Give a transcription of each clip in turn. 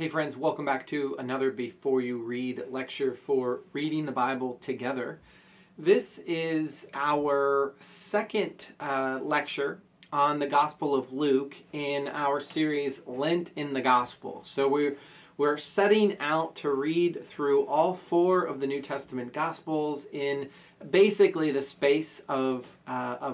Hey friends, welcome back to another Before You Read lecture for reading the Bible together. This is our second lecture on the Gospel of Luke in our series Lent in the Gospel. So we're setting out to read through all four of the New Testament Gospels in basically the space of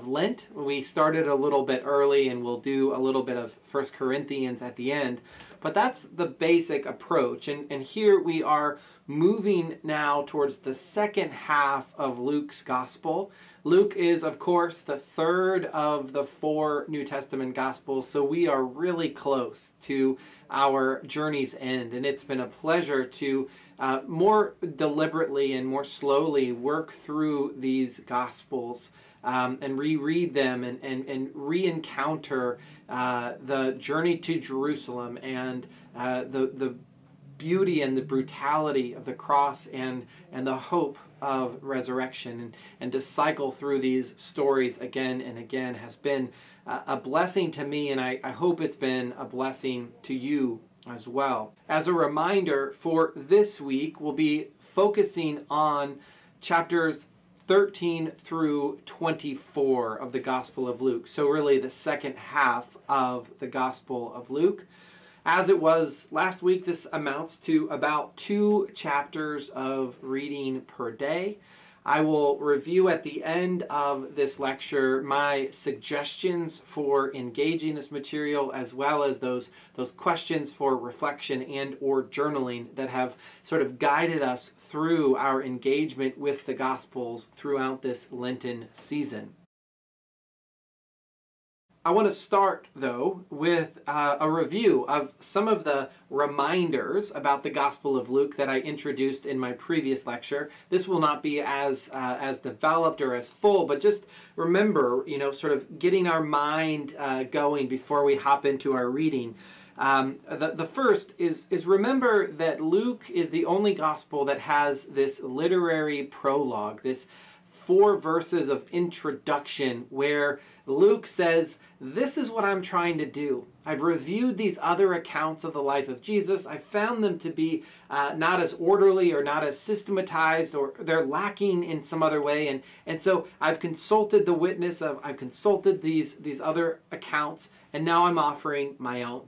Lent. We started a little bit early and we'll do a little bit of 1 Corinthians at the end. But that's the basic approach. And here we are moving now towards the second half of Luke's Gospel. Luke is, of course, the third of the four New Testament Gospels, so we are really close to our journey's end. And it's been a pleasure to more deliberately and more slowly work through these Gospels and reread them and re-encounter the journey to Jerusalem and the beauty and the brutality of the cross and the hope of resurrection. And to cycle through these stories again and again has been a blessing to me, and I hope it's been a blessing to you as well. As a reminder, for this week, we'll be focusing on chapters 13 through 24 of the Gospel of Luke. So really the second half of the Gospel of Luke. As it was last week, this amounts to about 2 chapters of reading per day. I will review at the end of this lecture my suggestions for engaging this material, as well as those questions for reflection and or journaling that have sort of guided us through our engagement with the Gospels throughout this Lenten season. I want to start, though, with a review of some of the reminders about the Gospel of Luke that I introduced in my previous lecture. This will not be as developed or as full, but just remember, sort of getting our mind going before we hop into our reading. The first is remember that Luke is the only Gospel that has this literary prologue, this 4 verses of introduction where Luke says, "This is what I'm trying to do. I've reviewed these other accounts of the life of Jesus. I found them to be not as orderly or not as systematized, or they're lacking in some other way. And so I've consulted the witness I've consulted these other accounts, and now I'm offering my own."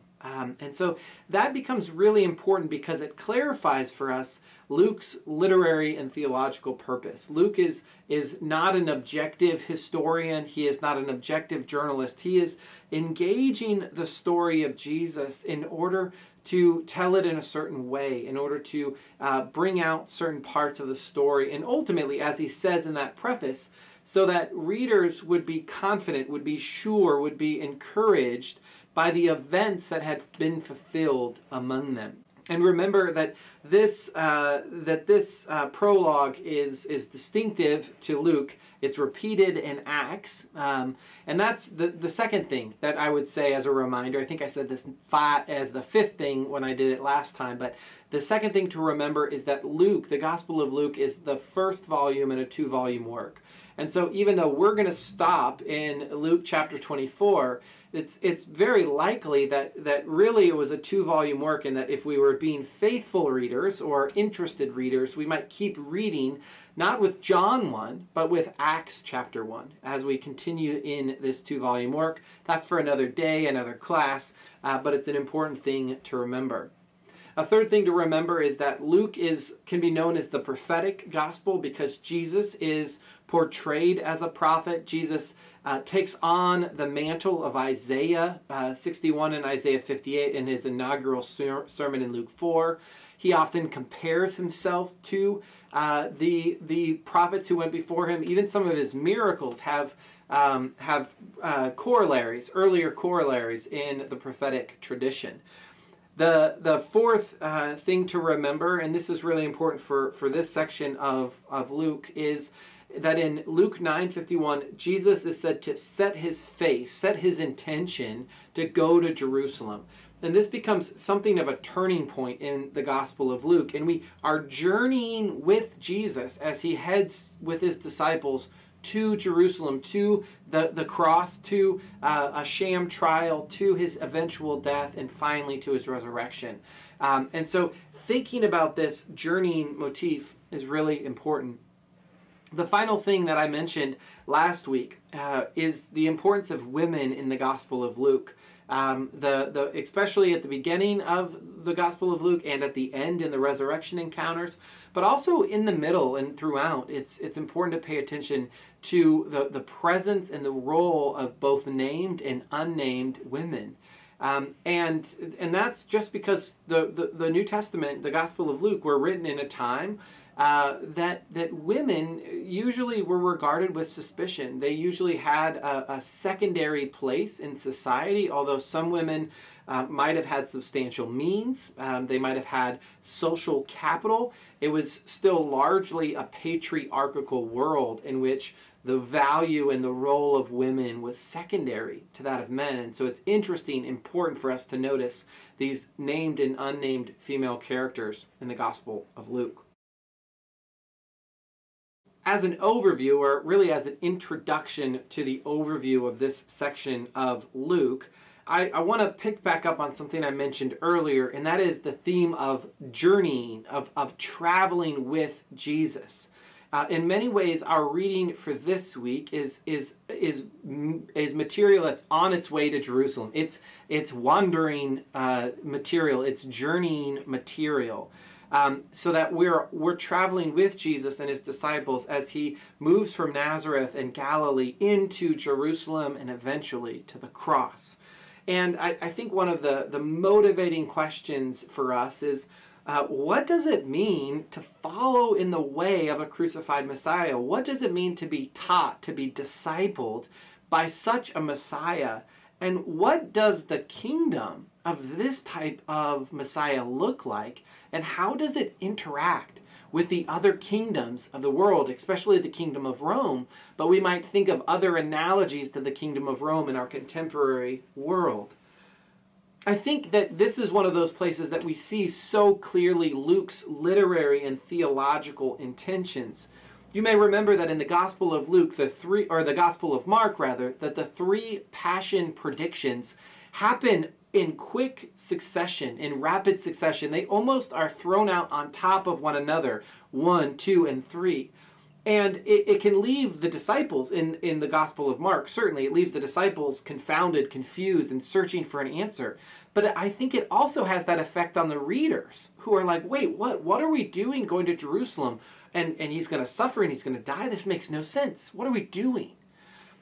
And so that becomes really important because it clarifies for us Luke's literary and theological purpose. Luke is not an objective historian. He is not an objective journalist. He is engaging the story of Jesus in order to tell it in a certain way, in order to bring out certain parts of the story, and ultimately, as he says in that preface, so that readers would be confident, would be sure, would be encouraged by the events that had been fulfilled among them. And remember that this prologue is distinctive to Luke. It's repeated in Acts, and that's the second thing that I would say as a reminder. I think I said this as the 5th thing when I did it last time, but the second thing to remember is that Luke, the Gospel of Luke, is the first volume in a 2-volume work. And so even though we're going to stop in Luke chapter 24, it's very likely that really it was a 2-volume work, and that if we were being faithful readers or interested readers, we might keep reading, not with John 1, but with Acts chapter 1 as we continue in this 2-volume work. That's for another day, another class, but it's an important thing to remember. A third thing to remember is that Luke can be known as the prophetic gospel because Jesus is portrayed as a prophet. Jesus takes on the mantle of Isaiah 61 and Isaiah 58 in his inaugural sermon in Luke 4. He often compares himself to the prophets who went before him. Even some of his miracles have corollaries, earlier corollaries in the prophetic tradition. The fourth thing to remember, and this is really important for this section of Luke, is that in Luke 9:51, Jesus is said to set his face, set his intention to go to Jerusalem. And this becomes something of a turning point in the Gospel of Luke. And we are journeying with Jesus as he heads with his disciples to Jerusalem, to the cross, to a sham trial, to his eventual death, and finally to his resurrection. And so thinking about this journeying motif is really important. The final thing that I mentioned last week is the importance of women in the Gospel of Luke. Especially at the beginning of the Gospel of Luke and at the end in the resurrection encounters, but also in the middle and throughout. It's important to pay attention to the presence and the role of both named and unnamed women. And that's just because the New Testament, the Gospel of Luke, were written in a time that women usually were regarded with suspicion. They usually had a secondary place in society, although some women might have had substantial means. They might have had social capital. It was still largely a patriarchal world in which the value and the role of women was secondary to that of men. And so it's interesting, important for us to notice these named and unnamed female characters in the Gospel of Luke. As an overview, or really as an introduction to the overview of this section of Luke, I want to pick back up on something I mentioned earlier, and that is the theme of journeying, of traveling with Jesus. In many ways, our reading for this week is material that's on its way to Jerusalem. It's wandering material. It's journeying material. So that we're traveling with Jesus and his disciples as he moves from Nazareth and Galilee into Jerusalem and eventually to the cross. And I think one of the motivating questions for us is, what does it mean to follow in the way of a crucified Messiah? What does it mean to be taught, to be discipled by such a Messiah? And what does the kingdom of this type of Messiah look like? And how does it interact with the other kingdoms of the world, especially the kingdom of Rome? But we might think of other analogies to the kingdom of Rome in our contemporary world. I think that this is one of those places that we see so clearly Luke's literary and theological intentions. You may remember that in the Gospel of Luke, the Gospel of Mark rather, that the three passion predictions happen in quick succession, in rapid succession. They almost are thrown out on top of one another, 1, 2, and 3. And it can leave the disciples, in the Gospel of Mark, certainly, it leaves the disciples confounded, confused, and searching for an answer. But I think it also has that effect on the readers, who are like, wait, what are we doing going to Jerusalem? And he's going to suffer and he's going to die? This makes no sense. What are we doing?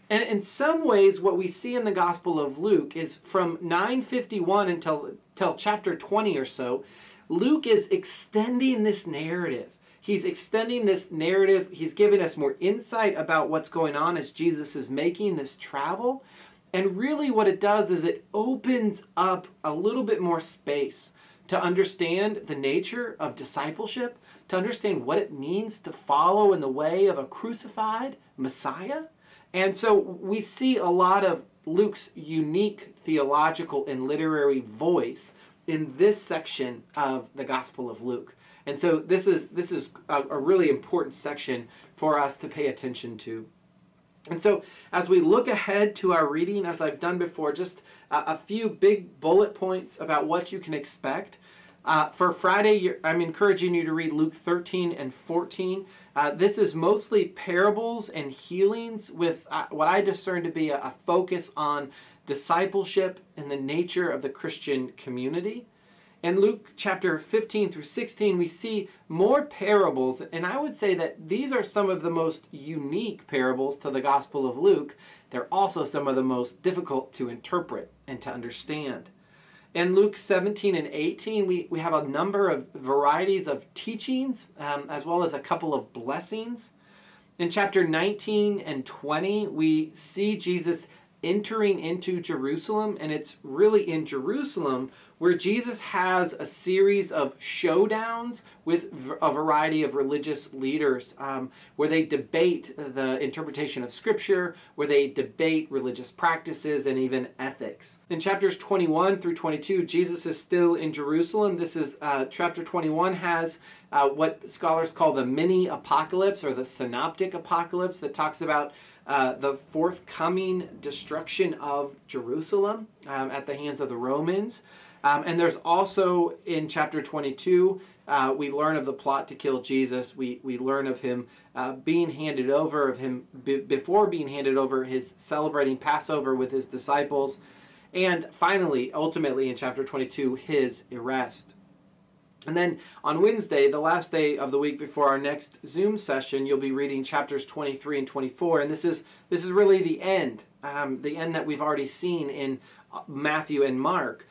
And in some ways, what we see in the Gospel of Luke is from 9:51 until chapter 20 or so, Luke is extending this narrative. He's extending this narrative. He's giving us more insight about what's going on as Jesus is making this travel. And really what it does is it opens up a little bit more space to understand the nature of discipleship, to understand what it means to follow in the way of a crucified Messiah. And so we see a lot of Luke's unique theological and literary voice in this section of the Gospel of Luke. And so this is a really important section for us to pay attention to. And so as we look ahead to our reading, as I've done before, just a few big bullet points about what you can expect. For Friday, I'm encouraging you to read Luke 13 and 14. This is mostly parables and healings with what I discern to be a focus on discipleship and the nature of the Christian community. In Luke chapter 15 through 16, we see more parables, and I would say that these are some of the most unique parables to the Gospel of Luke. They're also some of the most difficult to interpret and to understand. In Luke 17 and 18, we have a number of varieties of teachings, as well as a couple of blessings. In chapter 19 and 20, we see Jesus entering into Jerusalem, and it's really in Jerusalem where Jesus has a series of showdowns with a variety of religious leaders, where they debate the interpretation of Scripture, where they debate religious practices and even ethics. In chapters 21 through 22, Jesus is still in Jerusalem. This is chapter 21 has what scholars call the mini apocalypse, or the synoptic apocalypse, that talks about the forthcoming destruction of Jerusalem at the hands of the Romans. And there's also in chapter 22, we learn of the plot to kill Jesus. We learn of him being handed over, of him before being handed over, his celebrating Passover with his disciples. And finally, ultimately in chapter 22, his arrest. And then on Wednesday, the last day of the week before our next Zoom session, you'll be reading chapters 23 and 24. And this is really the end that we've already seen in Matthew and Mark,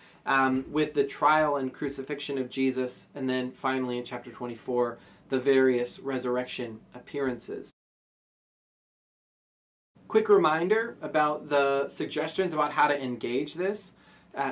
with the trial and crucifixion of Jesus. And then finally in chapter 24, the various resurrection appearances. Quick reminder about the suggestions about how to engage this.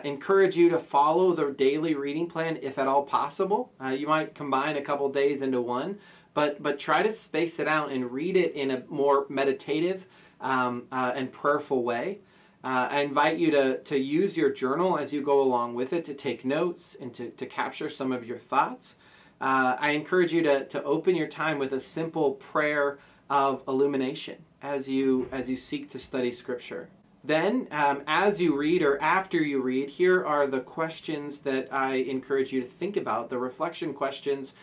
Encourage you to follow the daily reading plan if at all possible. You might combine a couple days into one, but try to space it out and read it in a more meditative and prayerful way. I invite you to use your journal as you go along with it, to take notes and to capture some of your thoughts. I encourage you to open your time with a simple prayer of illumination as you seek to study Scripture. Then, as you read or after you read, here are the questions that I encourage you to think about, the reflection questions,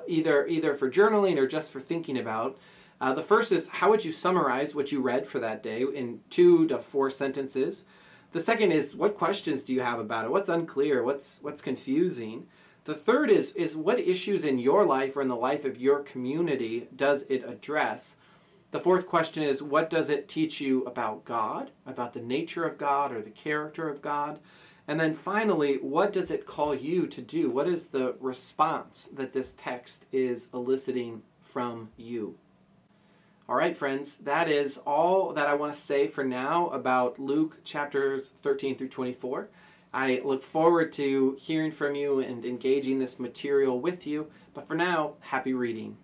either for journaling or just for thinking about. The first is, how would you summarize what you read for that day in 2 to 4 sentences? The second is, what questions do you have about it? What's unclear? What's confusing? The third is what issues in your life or in the life of your community does it address? The fourth question is, what does it teach you about God, about the nature of God or the character of God? And then finally, what does it call you to do? What is the response that this text is eliciting from you? All right, friends, that is all that I want to say for now about Luke chapters 13 through 24. I look forward to hearing from you and engaging this material with you. But for now, happy reading.